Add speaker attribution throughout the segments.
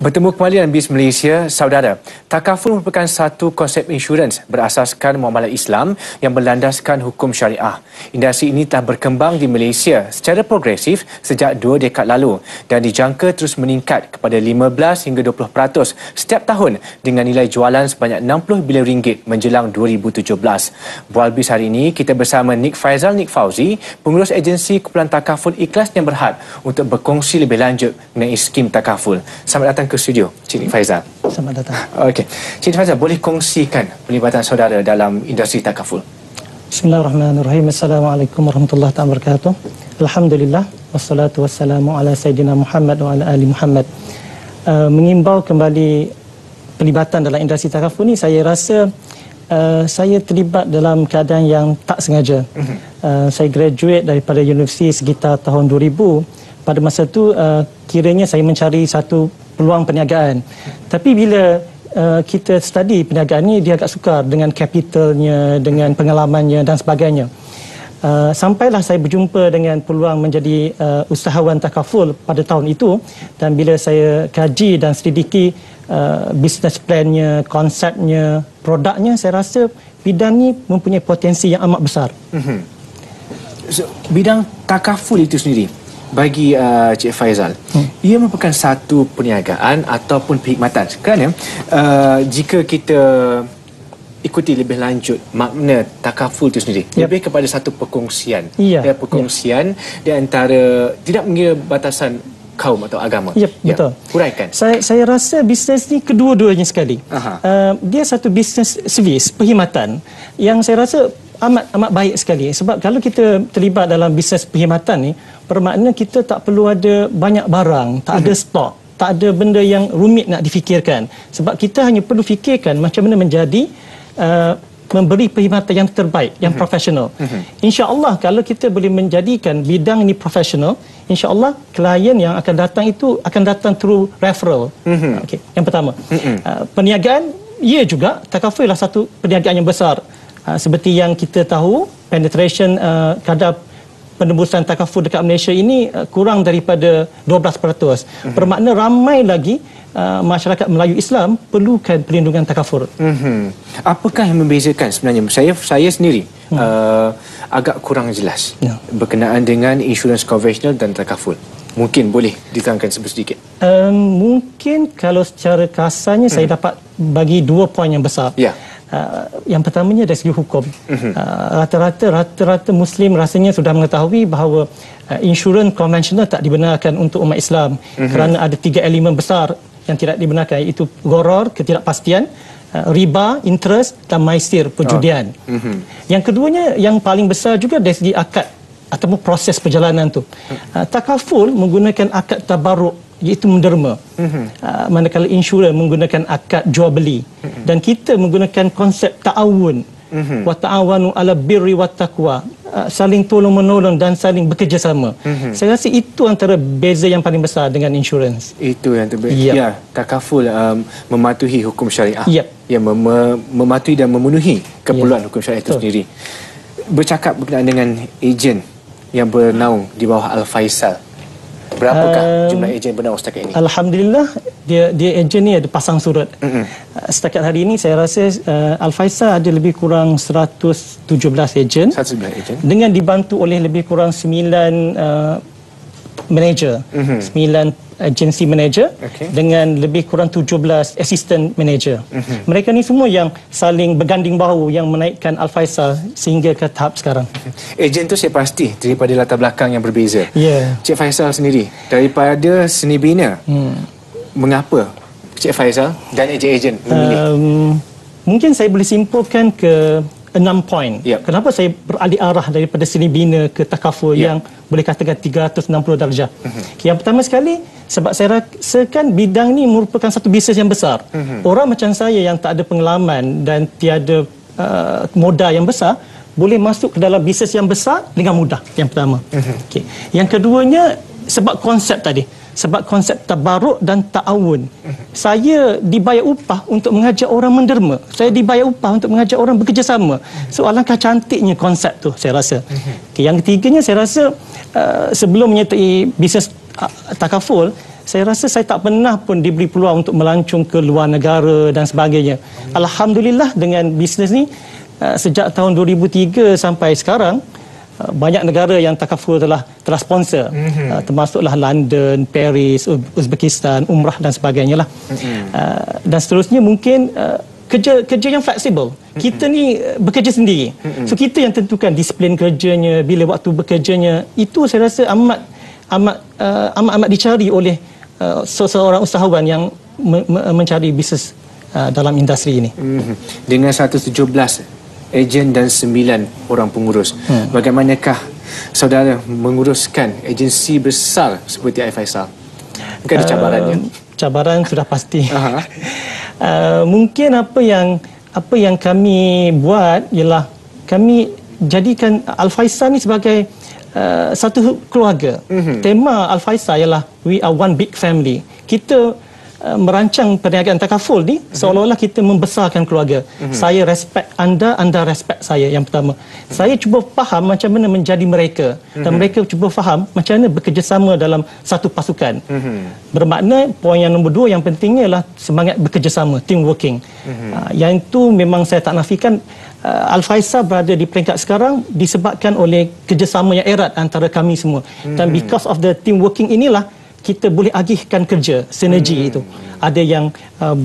Speaker 1: Bertemu kembali dalam BIS Malaysia, saudara. Takaful merupakan satu konsep insurans berasaskan muamalah Islam yang berlandaskan hukum syariah. Industri ini telah berkembang di Malaysia secara progresif sejak 2 dekad lalu dan dijangka terus meningkat kepada 15 hingga 20% setiap tahun dengan nilai jualan sebanyak 60 bilion ringgit menjelang 2017. Bual BIS hari ini kita bersama Nik Faizal Nik Fauzi, pengurus agensi kumpulan Takaful Ikhlas yang Berhad untuk berkongsi lebih lanjut mengenai skim Takaful. Selamat datang ke studio, Cik Nik Faizal.
Speaker 2: Selamat datang.
Speaker 1: Okey. Cik Nik Faizal, boleh kongsikan pelibatan saudara dalam industri Takaful?
Speaker 2: Bismillahirrahmanirrahim. Assalamualaikum warahmatullahi wabarakatuh. Alhamdulillah. Wassalatu wassalamu ala Sayyidina Muhammad wa ala ali Muhammad. Mengimbau kembali pelibatan dalam industri Takaful ni, saya rasa saya terlibat dalam keadaan yang tak sengaja. Saya graduate daripada universiti sekitar tahun 2000. Pada masa itu kiranya saya mencari satu peluang perniagaan. Tapi bila kita study perniagaan ni, dia agak sukar dengan kapitalnya, dengan pengalamannya dan sebagainya. Sampailah saya berjumpa dengan peluang menjadi usahawan Takaful pada tahun itu, dan bila saya kaji dan selidiki business plan-nya, konsepnya, produknya, saya rasa bidang ni mempunyai potensi yang amat besar.
Speaker 1: So, bidang Takaful itu sendiri bagi Cik Faizal, ia merupakan satu perniagaan ataupun perkhidmatan, kerana jika kita ikuti lebih lanjut makna Takaful itu sendiri, lebih kepada satu perkongsian, perkongsian di antara, tidak mengira batasan kaum atau agama.
Speaker 2: Betul.
Speaker 1: Huraikan.
Speaker 2: Saya rasa bisnes ni kedua-duanya sekali. Dia satu bisnes servis, perkhidmatan yang saya rasa amat baik sekali. Sebab kalau kita terlibat dalam bisnes perkhidmatan ni, bermakna kita tak perlu ada banyak barang, tak ada stok, tak ada benda yang rumit nak difikirkan. Sebab kita hanya perlu fikirkan macam mana menjadi memberi perkhidmatan yang terbaik, yang profesional. InsyaAllah kalau kita boleh menjadikan bidang ini profesional, InsyaAllah klien yang akan datang itu akan datang through referral. Okay. Yang pertama. Perniagaan, ia juga Takaful ialah satu perniagaan yang besar. Seperti yang kita tahu, penetration kadar penembusan Takaful dekat Malaysia ini kurang daripada 12%. Bermakna ramai lagi masyarakat Melayu Islam perlukan perlindungan Takaful.
Speaker 1: Apakah yang membezakan sebenarnya? Saya sendiri agak kurang jelas berkenaan dengan insurans konvensional dan Takaful. Mungkin boleh diterangkan sedikit.
Speaker 2: Mungkin kalau secara kasarnya saya dapat bagi 2 poin yang besar. Yang pertamanya dari segi hukum. Rata-rata Muslim rasanya sudah mengetahui bahawa insurans konvensional tak dibenarkan untuk umat Islam kerana ada 3 elemen besar yang tidak dibenarkan, iaitu gharar, ketidakpastian, riba, interest dan maisir, perjudian. Yang keduanya yang paling besar juga dari segi akad ataupun proses perjalanan tu. Takaful menggunakan akad tabarruk, iaitu menderma. Manakala insurans menggunakan akad jual beli. Dan kita menggunakan konsep ta'awun. Wa ta'awanu ala birri wa taqwa. Saling tolong menolong dan saling bekerjasama. Saya rasa itu antara beza yang paling besar dengan insurans.
Speaker 1: Itu yang terbaik. Takaful mematuhi hukum syariah. Mematuhi dan memenuhi keperluan hukum syariah itu sendiri. Bercakap berkenaan dengan ejen yang bernaung di bawah Al-Faisal, berapakah jumlah ejen bernaung setakat ini?
Speaker 2: Alhamdulillah, dia ejen ni ada pasang surut. Setakat hari ini saya rasa Al-Faisal ada lebih kurang 117 ejen. 117 ejen. Dengan dibantu oleh lebih kurang 9 manager, 9 agency manager, dengan lebih kurang 17 assistant manager. Mereka ni semua yang saling berganding bahu yang menaikkan Al-Faisal sehingga ke tahap sekarang.
Speaker 1: Ejen tu saya pasti daripada latar belakang yang berbeza. Cik Faizal sendiri daripada seni bina, mengapa Cik Faizal dan ejen-ejen memilih?
Speaker 2: Mungkin saya boleh simpulkan ke 6 poin. Kenapa saya beralih arah daripada seni bina ke Takaful yang boleh katakan 360 darjah. Yang pertama sekali, sebab saya rasakan bidang ni merupakan satu bisnes yang besar. Orang macam saya yang tak ada pengalaman dan tiada modal yang besar boleh masuk ke dalam bisnes yang besar dengan mudah. Yang pertama. Yang keduanya, sebab konsep tadi. Sebab konsep tabarruk dan ta'awun. Saya dibayar upah untuk mengajar orang menderma. Saya dibayar upah untuk mengajar orang bekerjasama. So alangkah cantiknya konsep tu, saya rasa. Yang ketiganya, saya rasa sebelum menyertai bisnes Takaful, saya rasa saya tak pernah pun diberi peluang untuk melancung ke luar negara dan sebagainya. Alhamdulillah dengan bisnes ni sejak tahun 2003 sampai sekarang banyak negara yang takaful telah sponsor, termasuklah London, Paris, Uzbekistan, umrah dan sebagainya lah. Dan seterusnya mungkin kerja yang fleksibel. Kita ni bekerja sendiri. So kita yang tentukan disiplin kerjanya, bila waktu bekerjanya. Itu saya rasa amat dicari oleh seorang usahawan yang mencari bisnes dalam industri ini.
Speaker 1: Dengan 117 ejen dan 9 orang pengurus, bagaimanakah saudara menguruskan agensi besar seperti iFaisal? Mungkin ada cabarannya?
Speaker 2: Cabaran sudah pasti. Mungkin apa yang kami buat ialah kami jadikan Al-Faisal ni sebagai satu keluarga. Tema Al-Faisal ialah we are one big family. Kita merancang perniagaan takaful ni seolah-olah kita membesarkan keluarga. Saya respect anda, anda respect saya. Yang pertama, saya cuba faham macam mana menjadi mereka, dan mereka cuba faham macam mana bekerjasama dalam satu pasukan. Bermakna poin yang nombor 2 yang pentingnya ialah semangat bekerjasama, team working. Yang itu memang saya tak nafikan. Al-Faisal berada di peringkat sekarang disebabkan oleh kerjasama yang erat antara kami semua. Dan because of the team working inilah kita boleh agihkan kerja, sinergi itu. Ada yang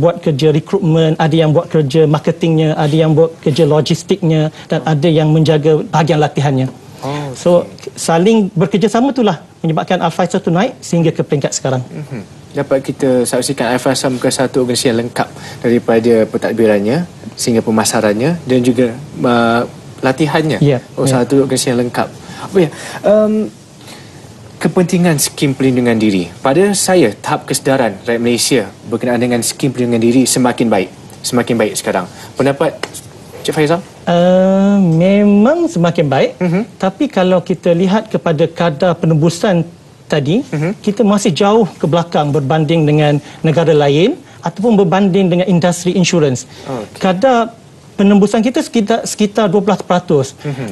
Speaker 2: buat kerja rekrutmen, ada yang buat kerja marketingnya, ada yang buat kerja logistiknya, dan ada yang menjaga bahagian latihannya. So, saling bekerjasama itulah menyebabkan Al-Faisal itu naik sehingga ke peringkat sekarang.
Speaker 1: Dapat kita saksikan Al-Faisal bukan satu organisasi yang lengkap daripada pentadbirannya sehingga pemasarannya dan juga latihannya. Satu organisasi yang lengkap. Kepentingan skim pelindungan diri. Pada saya, tahap kesedaran rakyat Malaysia berkenaan dengan skim pelindungan diri semakin baik sekarang. Pendapat Cik Faizal?
Speaker 2: Memang semakin baik, tapi kalau kita lihat kepada kadar penembusan tadi, kita masih jauh ke belakang berbanding dengan negara lain ataupun berbanding dengan industri insurans. Kadar penembusan kita sekitar 12%.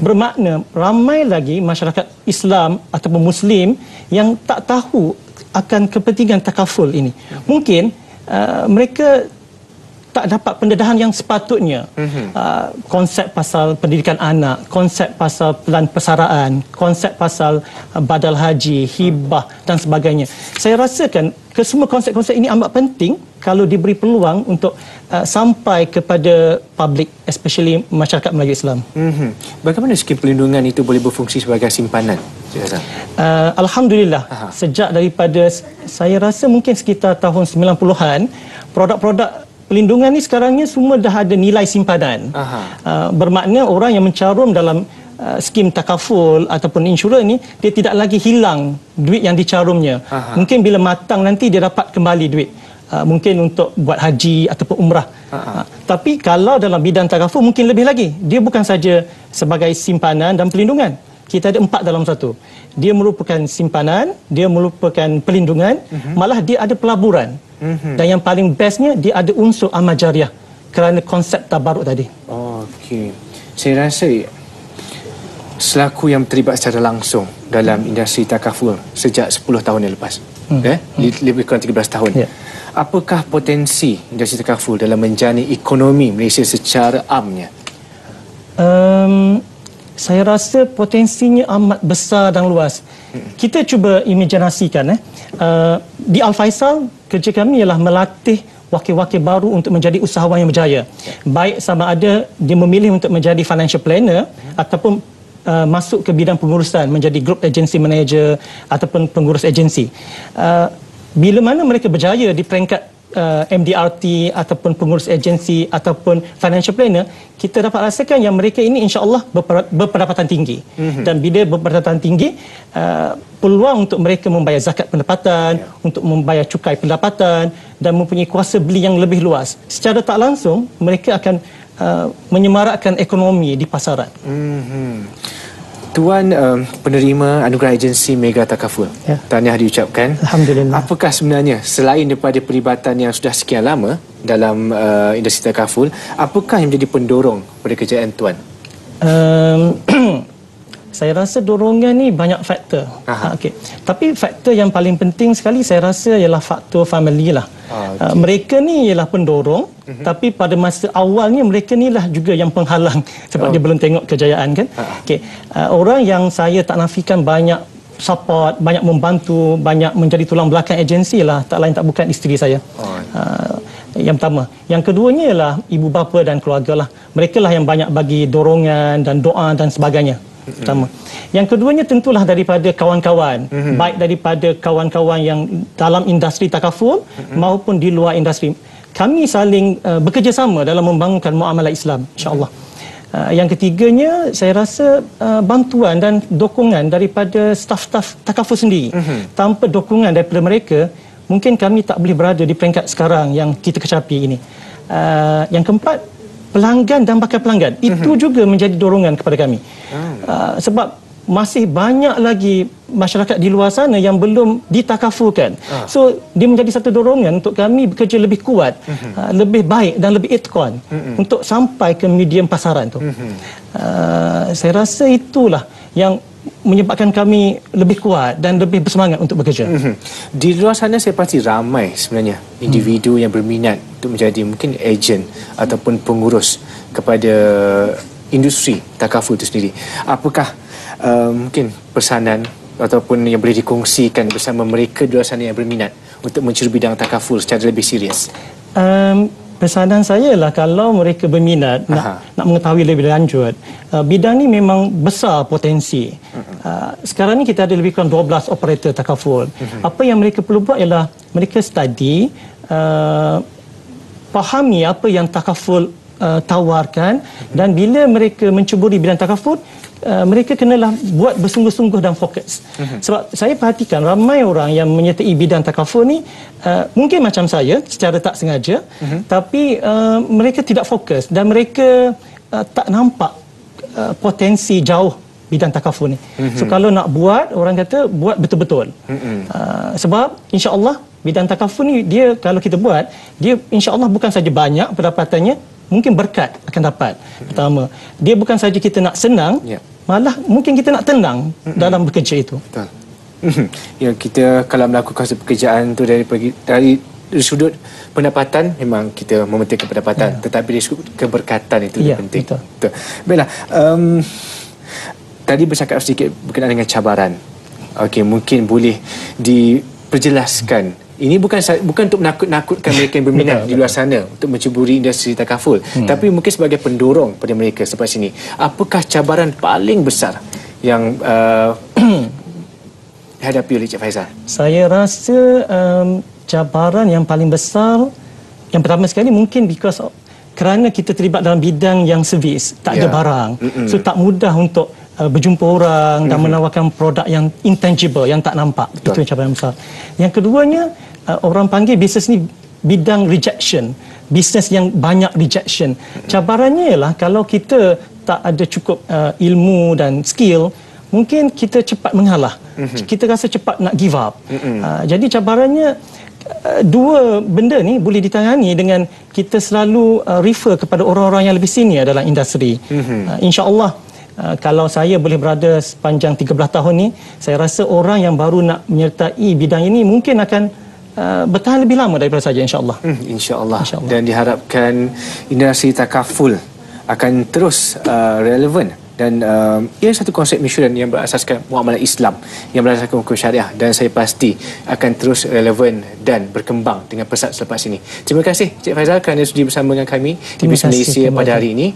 Speaker 2: Bermakna ramai lagi masyarakat Islam ataupun Muslim yang tak tahu akan kepentingan takaful ini. Mungkin mereka tak dapat pendedahan yang sepatutnya. Konsep pasal pendidikan anak, konsep pasal pelan persaraan, konsep pasal badal haji, hibah dan sebagainya. Saya rasakan semua konsep-konsep ini amat penting kalau diberi peluang untuk sampai kepada public, especially masyarakat Melayu Islam.
Speaker 1: Bagaimana skim perlindungan itu boleh berfungsi sebagai simpanan?
Speaker 2: Alhamdulillah, sejak daripada saya rasa mungkin sekitar tahun 90-an, produk-produk pelindungan ni sekarangnya semua dah ada nilai simpanan. Bermakna orang yang mencarum dalam skim takaful ataupun insurans ni, dia tidak lagi hilang duit yang dicarumnya. Mungkin bila matang nanti dia dapat kembali duit. Mungkin untuk buat haji ataupun umrah. Tapi kalau dalam bidang takaful mungkin lebih lagi. Dia bukan saja sebagai simpanan dan pelindungan. Kita ada 4 dalam satu. Dia merupakan simpanan, dia merupakan pelindungan, malah dia ada pelaburan. Dan yang paling bestnya, dia ada unsur amal jariah kerana konsep tabaruk tadi.
Speaker 1: Okey. Saya rasa selaku yang terlibat secara langsung dalam industri takaful sejak 10 tahun yang lepas, lebih kurang 13 tahun. Apakah potensi industri takaful dalam menjani ekonomi Malaysia secara amnya?
Speaker 2: Saya rasa potensinya amat besar dan luas. Kita cuba imajinasikan di Al-Faisal, kerja kami ialah melatih wakil-wakil baru untuk menjadi usahawan yang berjaya. Baik sama ada dia memilih untuk menjadi financial planner ataupun masuk ke bidang pengurusan, menjadi group agency manager ataupun pengurus agensi. Bila mana mereka berjaya di peringkat MDRT ataupun pengurus agensi ataupun financial planner, kita dapat rasakan yang mereka ini insya-Allah berpendapatan tinggi. Dan bila berpendapatan tinggi, peluang untuk mereka membayar zakat pendapatan, untuk membayar cukai pendapatan dan mempunyai kuasa beli yang lebih luas. Secara tak langsung mereka akan menyemarakkan ekonomi di pasaran.
Speaker 1: Tuan penerima anugerah agensi Mega Takaful, tahniah diucapkan.
Speaker 2: Alhamdulillah.
Speaker 1: Apakah sebenarnya selain daripada perlibatan yang sudah sekian lama dalam industri takaful, apakah yang menjadi pendorong pada kejayaan tuan?
Speaker 2: Saya rasa dorongan ni banyak faktor. Okey. Tapi faktor yang paling penting sekali saya rasa ialah faktor family lah. Mereka ni ialah pendorong, tapi pada masa awalnya mereka ni lah juga yang penghalang sebab dia belum tengok kejayaan kan. Okey. Orang yang saya tak nafikan banyak support, banyak membantu, banyak menjadi tulang belakang agensi lah, tak lain tak bukan isteri saya. Yang pertama. Yang keduanya ialah ibu bapa dan keluarga lah. Mereka lah yang banyak bagi dorongan dan doa dan sebagainya. Pertama. Yang keduanya tentulah daripada kawan-kawan, baik daripada kawan-kawan yang dalam industri takaful maupun di luar industri. Kami saling bekerjasama dalam membangunkan muamalah Islam, insya-Allah. Yang ketiganya, saya rasa bantuan dan dokongan daripada staf-staf takaful sendiri. Tanpa dokongan daripada mereka, mungkin kami tak boleh berada di peringkat sekarang yang kita kecapi ini. Yang keempat, pelanggan dan bakal pelanggan. Itu juga menjadi dorongan kepada kami. Sebab masih banyak lagi masyarakat di luar sana yang belum ditakafulkan. So, dia menjadi satu dorongan untuk kami bekerja lebih kuat, lebih baik dan lebih itqan untuk sampai ke medium pasaran tu. Saya rasa itulah yang menyebabkan kami lebih kuat dan lebih bersemangat untuk bekerja.
Speaker 1: Di luar sana saya pasti ramai sebenarnya individu yang berminat untuk menjadi mungkin ejen ataupun pengurus kepada industri takaful itu sendiri. Apakah mungkin pesanan ataupun yang boleh dikongsikan bersama mereka di luar sana yang berminat untuk mencuri bidang takaful secara lebih serius?
Speaker 2: Pesanan saya lah, kalau mereka berminat nak mengetahui lebih lanjut, bidang ni memang besar potensi. Sekarang ni kita ada lebih kurang 12 operator takaful. Apa yang mereka perlu buat ialah mereka study, fahami apa yang takaful tawarkan, dan bila mereka mencuburi bidang takaful, mereka kenalah buat bersungguh-sungguh dan fokus. Sebab saya perhatikan ramai orang yang menyertai bidang takaful ni mungkin macam saya secara tak sengaja, tapi mereka tidak fokus dan mereka tak nampak potensi jauh bidang takaful ni. So kalau nak buat, orang kata buat betul-betul. Sebab insya-Allah bidang takaful ni, dia kalau kita buat, dia insya-Allah bukan saja banyak pendapatannya, mungkin berkat akan dapat. Pertama, dia bukan saja kita nak senang, malah mungkin kita nak tenang dalam bekerja itu.
Speaker 1: Betul. Ya, kita kalau melakukan pekerjaan tu dari sudut pendapatan, memang kita mementingkan pendapatan, tetapi dari sudut keberkatan itu lebih penting. Betul. Baiklah, tadi bercakap sedikit berkenaan dengan cabaran. Okey, mungkin boleh diperjelaskan. Ini bukan untuk menakut-nakutkan mereka yang berminat di luar sana untuk mencuburi industri takaful, tapi mungkin sebagai pendorong pada mereka sampai sini. Apakah cabaran paling besar yang dihadapi oleh Cik Faizal?
Speaker 2: Saya rasa cabaran yang paling besar, yang pertama sekali mungkin kerana kita terlibat dalam bidang yang servis, tak ada barang, so tak mudah untuk berjumpa orang dan menawarkan produk yang intangible, yang tak nampak. Itu cabaran besar. Yang keduanya, orang panggil bisnes ni bidang rejection, bisnes yang banyak rejection. Cabarannya ialah kalau kita tak ada cukup ilmu dan skill, mungkin kita cepat mengalah. Kita rasa cepat nak give up. Jadi cabarannya, dua benda ni boleh ditangani dengan kita selalu refer kepada orang-orang yang lebih senior dalam industri. InsyaAllah, kalau saya boleh berada sepanjang 13 tahun ni, saya rasa orang yang baru nak menyertai bidang ini mungkin akan bertahan lebih lama daripada saya, insya-Allah.
Speaker 1: Insya-Allah. Dan diharapkan industri takaful akan terus relevan dan ia satu konsep insurans yang berasaskan muamalah Islam, yang berasaskan hukum syariah, dan saya pasti akan terus relevan dan berkembang dengan pesat selepas ini. Terima kasih Cik Faizal kerana sudi bersama dengan kami di BIS Malaysia pada hari ini.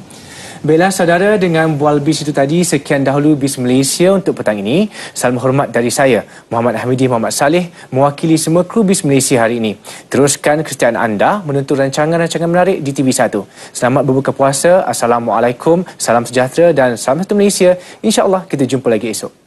Speaker 1: Baiklah saudara, dengan bual BIS itu tadi, sekian dahulu BIS Malaysia untuk petang ini. Salam hormat dari saya, Muhammad Hamidi Muhammad Saleh, mewakili semua kru BIS Malaysia hari ini. Teruskan kesetiaan anda menonton rancangan-rancangan menarik di TV1. Selamat berbuka puasa. Assalamualaikum, salam sejahtera dan salam satu Malaysia. InsyaAllah kita jumpa lagi esok.